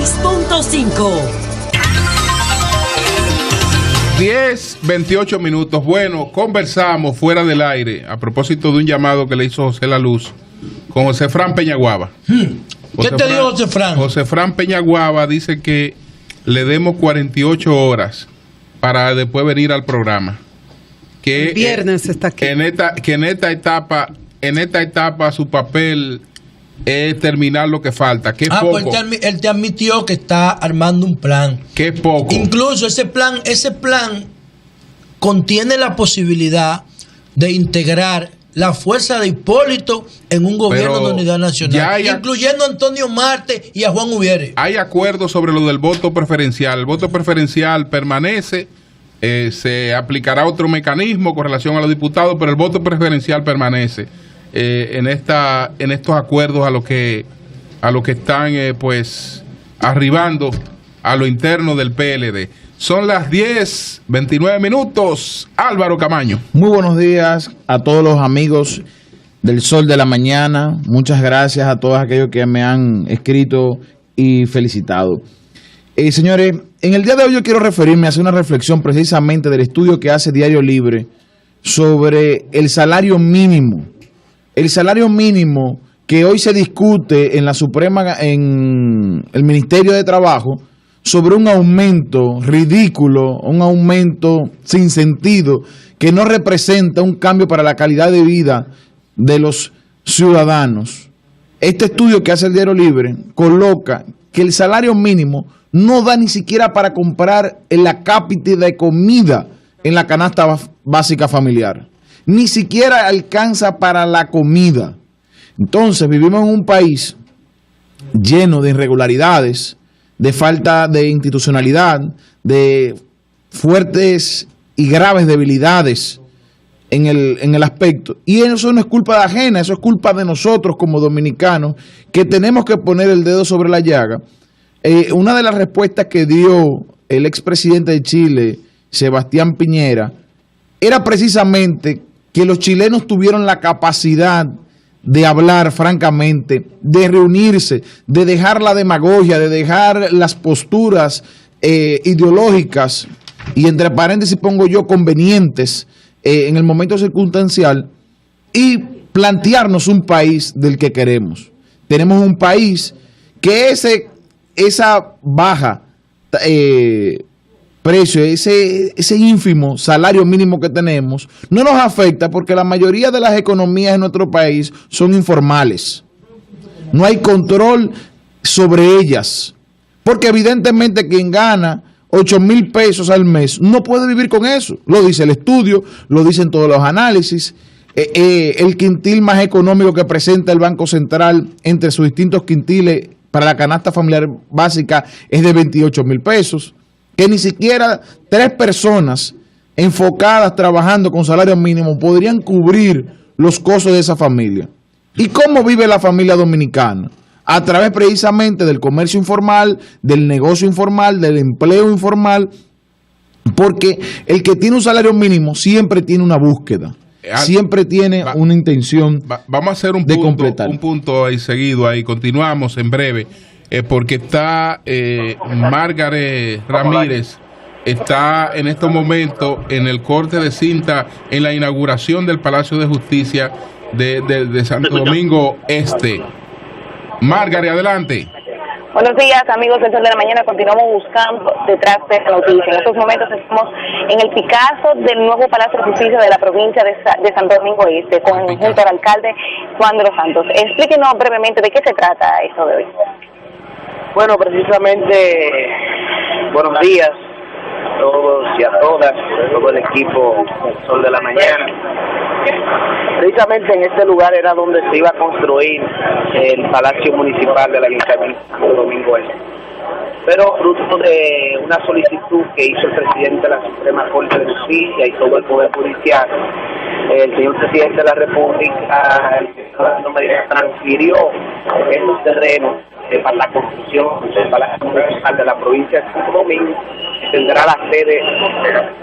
96.5. 10:28. Bueno, conversamos fuera del aire a propósito de un llamado que le hizo José La Luz con José Fran Peñaguaba. ¿Qué te dijo José Fran? José Fran Peñaguaba dice que le demos 48 horas para después venir al programa. Que el viernes está aquí. Que en esta etapa su papel es terminar lo que falta, que es poco. Pues él te admitió que está armando un plan. Que es poco. Incluso ese plan contiene la posibilidad de integrar la fuerza de Hipólito en un gobierno de unidad nacional, incluyendo a Antonio Marte y a Juan Ubiere. Hay acuerdos sobre lo del voto preferencial. El voto preferencial permanece, se aplicará otro mecanismo con relación a los diputados, pero el voto preferencial permanece en estos acuerdos a lo que están pues arribando a lo interno del PLD. Son las 10:29. Álvaro Camaño. Muy buenos días a todos los amigos del Sol de la Mañana. Muchas gracias a todos aquellos que me han escrito y felicitado. Señores, en el día de hoy yo quiero referirme a hacer una reflexión precisamente del estudio que hace Diario Libre sobre el salario mínimo. El salario mínimo que hoy se discute en la Suprema, en el Ministerio de Trabajo, sobre un aumento ridículo, un aumento sin sentido, que no representa un cambio para la calidad de vida de los ciudadanos. Este estudio que hace el Diario Libre coloca que el salario mínimo no da ni siquiera para comprar la cápita de comida en la canasta básica familiar. Ni siquiera alcanza para la comida. Entonces vivimos en un país lleno de irregularidades, de falta de institucionalidad, de fuertes y graves debilidades en el aspecto. Y eso no es culpa de ajena, eso es culpa de nosotros como dominicanos, que tenemos que poner el dedo sobre la llaga. Una de las respuestas que dio el expresidente de Chile, Sebastián Piñera, era precisamente que los chilenos tuvieron la capacidad de hablar francamente, de reunirse, de dejar la demagogia, de dejar las posturas ideológicas y entre paréntesis pongo yo convenientes en el momento circunstancial y plantearnos un país del que queremos. Tenemos un país que esa baja precio, ese ínfimo salario mínimo que tenemos, no nos afecta porque la mayoría de las economías en nuestro país son informales. No hay control sobre ellas, porque evidentemente quien gana 8,000 pesos al mes no puede vivir con eso. Lo dice el estudio, lo dicen todos los análisis. El quintil más económico que presenta el Banco Central entre sus distintos quintiles para la canasta familiar básica es de 28,000 pesos. Que ni siquiera 3 personas enfocadas trabajando con salario mínimo podrían cubrir los costos de esa familia. ¿Y cómo vive la familia dominicana? A través precisamente del comercio informal, del negocio informal, del empleo informal, porque el que tiene un salario mínimo siempre tiene una búsqueda, siempre tiene una intención vamos a hacer un punto ahí seguido, ahí continuamos en breve. Porque está Margaret Ramírez, está en estos momentos en el corte de cinta en la inauguración del Palacio de Justicia de Santo Domingo Este. Margaret, adelante. Buenos días, amigos del Sol de la Mañana. Continuamos buscando detrás de esta noticia. En estos momentos estamos en el Picasso del nuevo Palacio de Justicia de la provincia de Santo Domingo Este, junto al alcalde Juan de los Santos. Explíquenos brevemente de qué se trata esto de hoy. Bueno, precisamente, buenos días a todos y a todas, todo el equipo del Sol de la Mañana. Precisamente en este lugar era donde se iba a construir el Palacio Municipal del Ayuntamiento de Santo Domingo Este. Pero fruto de una solicitud que hizo el presidente de la Suprema Corte de Justicia y todo el Poder Judicial, el señor presidente de la República, transfirió esos terrenos para la construcción del Palacio Municipal de la provincia de Santo Domingo, que tendrá la sede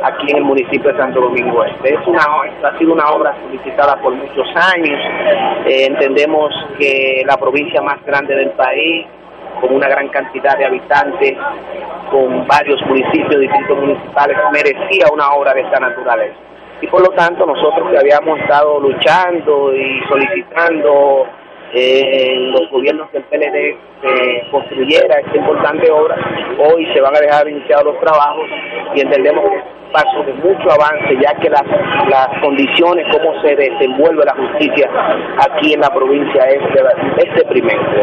aquí en el municipio de Santo Domingo Este. Ha sido una obra solicitada por muchos años. Entendemos que la provincia más grande del país, con una gran cantidad de habitantes, con varios municipios, distritos municipales, merecía una obra de esta naturaleza. Y por lo tanto nosotros que habíamos estado luchando y solicitando los gobiernos del PLD construyera esta importante obra, hoy se van a dejar iniciados los trabajos y entendemos que es un paso de mucho avance, ya que las condiciones, cómo se desenvuelve la justicia aquí en la provincia es deprimente.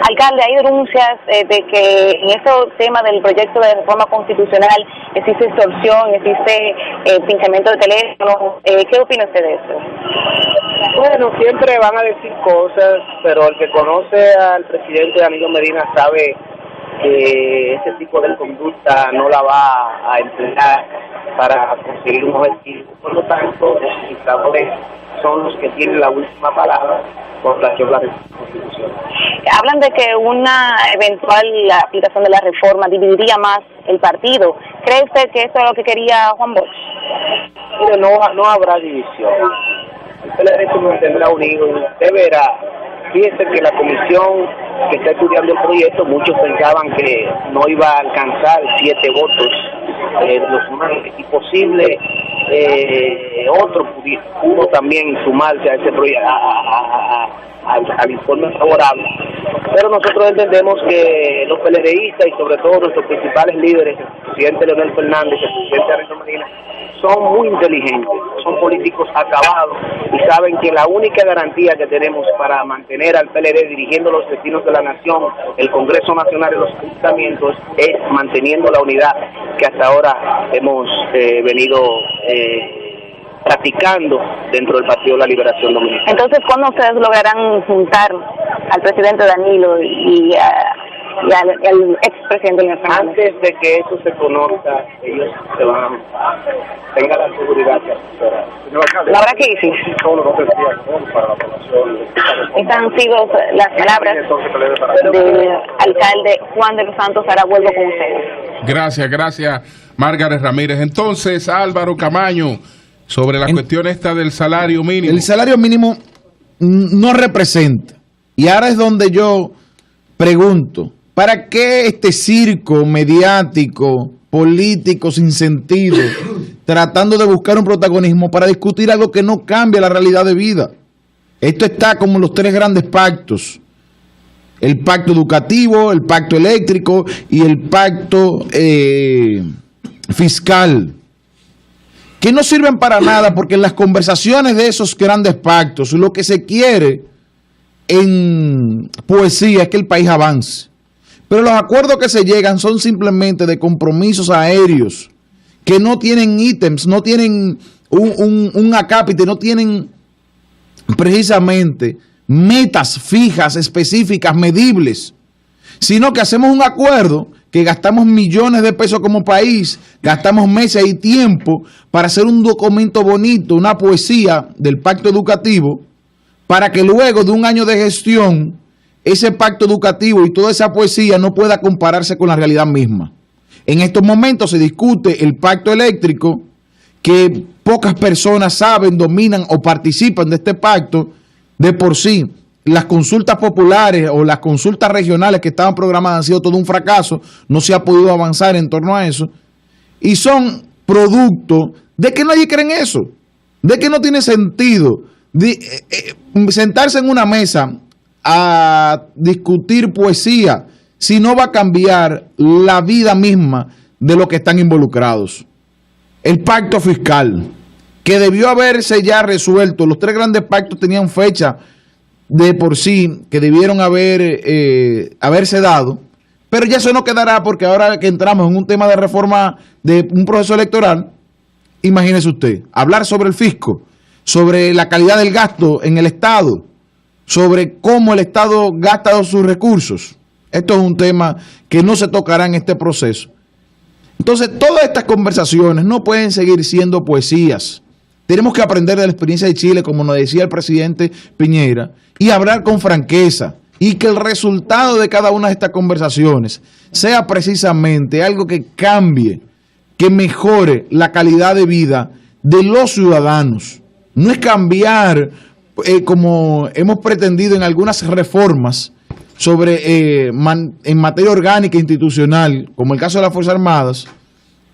Alcalde, hay denuncias de que en este tema del proyecto de reforma constitucional existe extorsión, existe pinchamiento de teléfono. ¿Qué opina usted de eso? Bueno, siempre van a decir cosas, pero el que conoce al presidente Danilo Medina sabe que ese tipo de conducta no la va a emplear para conseguir un objetivo. Por lo tanto, los dictadores son los que tienen la última palabra con relación a la reforma constitucional. Hablan de que una eventual aplicación de la reforma dividiría más el partido. ¿Cree usted que eso es lo que quería Juan Bosch? Mire, no habrá división. El PLD se mantendrá unido y usted verá. Fíjese que la comisión que está estudiando el proyecto, muchos pensaban que no iba a alcanzar 7 votos los humanos, y posible otro pudo también sumarse a ese proyecto, al informe favorable. Pero nosotros entendemos que los PLDistas y sobre todo nuestros principales líderes, el presidente Leonel Fernández, el presidente Danilo Medina, son muy inteligentes, son políticos acabados y saben que la única garantía que tenemos para mantener al PLD dirigiendo los destinos de la nación, el Congreso Nacional y los ayuntamientos, es manteniendo la unidad que hasta ahora hemos venido practicando dentro del Partido de la Liberación Dominicana. Entonces, ¿cuándo ustedes lograrán juntar al presidente Danilo y al expresidente Leonel Fernández? Antes de que eso se conozca, ellos se van, tengan la seguridad que ¿la habrá crisis? Estas han sido las palabras del alcalde Juan de los Santos. Ahora vuelvo con ustedes. Gracias, Margaret Ramírez. Entonces, Álvaro Camaño, sobre la cuestión esta del salario mínimo. El salario mínimo no representa. Y ahora es donde yo pregunto, ¿para qué este circo mediático, político, sin sentido, tratando de buscar un protagonismo para discutir algo que no cambia la realidad de vida? Esto está como los 3 grandes pactos. El pacto educativo, el pacto eléctrico y el pacto fiscal, que no sirven para nada, porque en las conversaciones de esos grandes pactos lo que se quiere en poesía es que el país avance. Pero los acuerdos que se llegan son simplemente de compromisos aéreos, que no tienen ítems, no tienen un acápite, no tienen precisamente metas fijas, específicas, medibles, sino que hacemos un acuerdo que gastamos millones de pesos como país, gastamos meses y tiempo para hacer un documento bonito, una poesía del pacto educativo, para que luego de un año de gestión, ese pacto educativo y toda esa poesía no pueda compararse con la realidad misma. En estos momentos se discute el pacto eléctrico, que pocas personas saben, dominan o participan de este pacto. De por sí, las consultas populares o las consultas regionales que estaban programadas han sido todo un fracaso, no se ha podido avanzar en torno a eso, y son producto de que nadie cree en eso, de que no tiene sentido sentarse en una mesa a discutir poesía si no va a cambiar la vida misma de los que están involucrados. El pacto fiscal, que debió haberse ya resuelto, los 3 grandes pactos tenían fecha de por sí que debieron haberse dado, pero ya eso no quedará, porque ahora que entramos en un tema de reforma de un proceso electoral, imagínese usted, hablar sobre el fisco, sobre la calidad del gasto en el Estado, sobre cómo el Estado gasta sus recursos. Esto es un tema que no se tocará en este proceso. Entonces, todas estas conversaciones no pueden seguir siendo poesías. Tenemos que aprender de la experiencia de Chile, como nos decía el presidente Piñera, y hablar con franqueza, y que el resultado de cada una de estas conversaciones sea precisamente algo que cambie, que mejore la calidad de vida de los ciudadanos. No es cambiar, como hemos pretendido en algunas reformas, sobre en materia orgánica e institucional, como el caso de las Fuerzas Armadas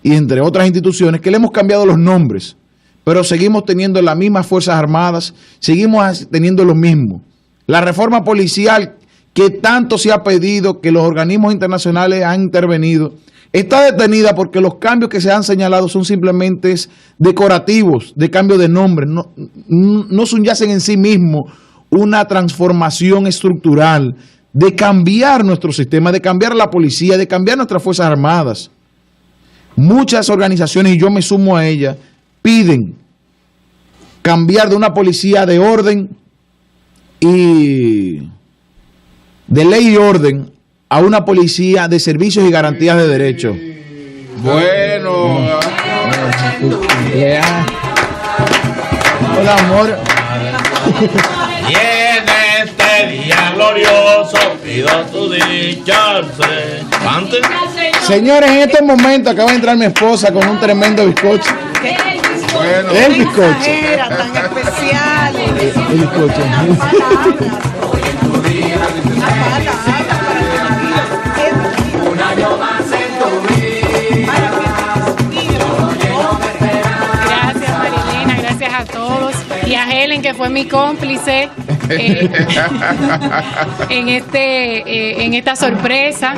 y entre otras instituciones, que le hemos cambiado los nombres, pero seguimos teniendo las mismas Fuerzas Armadas, seguimos teniendo lo mismo. La reforma policial que tanto se ha pedido, que los organismos internacionales han intervenido, está detenida porque los cambios que se han señalado son simplemente decorativos, de cambio de nombre, no subyacen en sí mismos una transformación estructural, de cambiar nuestro sistema, de cambiar la policía, de cambiar nuestras Fuerzas Armadas. Muchas organizaciones, y yo me sumo a ellas, piden cambiar de una policía de orden y de ley y orden a una policía de servicios y garantías de derechos. Bueno. Hola, amor. Y en este día glorioso pido tu dicha. Señores, en estos momentos acaba de entrar mi esposa con un tremendo bizcocho. Bueno, el bizcocho. Tan especial. El bizcocho. Gracias, Marilena, gracias a todos y a Helen, que fue mi cómplice en esta sorpresa.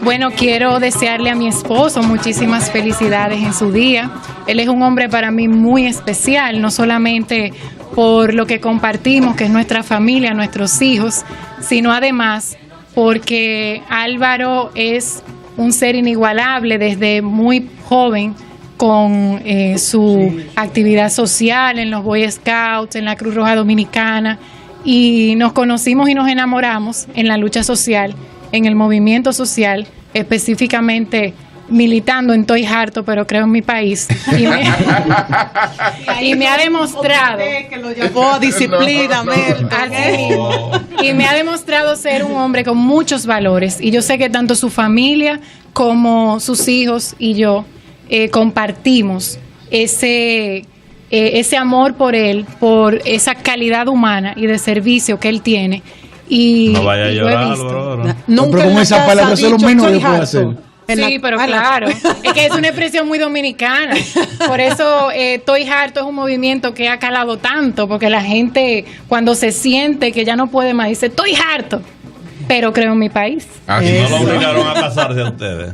Bueno, quiero desearle a mi esposo muchísimas felicidades en su día. Él es un hombre para mí muy especial, no solamente por lo que compartimos, que es nuestra familia, nuestros hijos, sino además porque Álvaro es un ser inigualable desde muy joven, con su actividad social en los Boy Scouts, en la Cruz Roja Dominicana, y nos conocimos y nos enamoramos en la lucha social, en el movimiento social, específicamente militando en Estoy Harto, pero creo en mi país. Y me ha demostrado que lo llevó a disciplina, y me ha demostrado ser un hombre con muchos valores. Y yo sé que tanto su familia como sus hijos y yo compartimos ese amor por él, por esa calidad humana y de servicio que él tiene. Y no vaya a llorar, Nunca con esa palabra, eso es lo menos que puedo hacer. Sí, pero claro, es que es una expresión muy dominicana. Por eso Estoy Harto es un movimiento que ha calado tanto, porque la gente cuando se siente que ya no puede más dice estoy harto, pero creo en mi país. No lo obligaron a casarse a ustedes.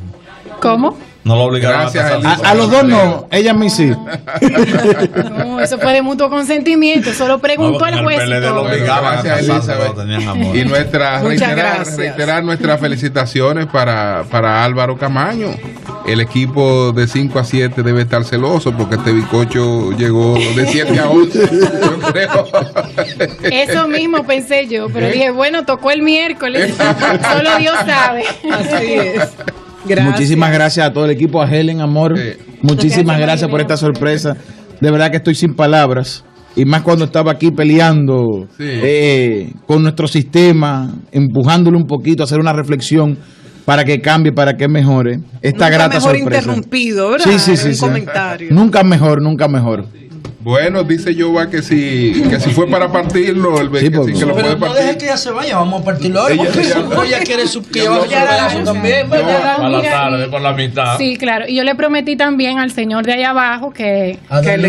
¿Cómo? No lo obligaron a casarse. A los dos no, ella a mí sí. No, eso fue de mutuo consentimiento, solo preguntó al juez. Gracias, Elizabeth. Y reiterar nuestras felicitaciones para Álvaro Camaño. El equipo de 5 a 7 debe estar celoso porque este bizcocho llegó de 7 a 8. Yo creo. Eso mismo pensé yo, pero dije, bueno, tocó el miércoles. Solo Dios sabe. Así es. Gracias. Muchísimas gracias a todo el equipo, a Helen, amor. Muchísimas gracias por esta sorpresa. De verdad que estoy sin palabras. Y más cuando estaba aquí peleando con nuestro sistema, empujándolo un poquito, hacer una reflexión para que cambie, para que mejore. Esta grata mejor sorpresa. Interrumpido, ¿verdad? Sí. Comentario. Nunca mejor, nunca mejor. Bueno, dice Yoba que si fue para partirlo, el que lo puede partir. No deje que ella se vaya, vamos a partirlo ahora. Ella quiere que yo vaya eso también, ¿verdad? A la tarde, por la mitad. Sí, claro. Y yo le prometí también al señor de allá abajo que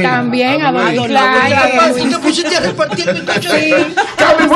también a Don ¿Tú te pusiste a repartir mi coche? Cambio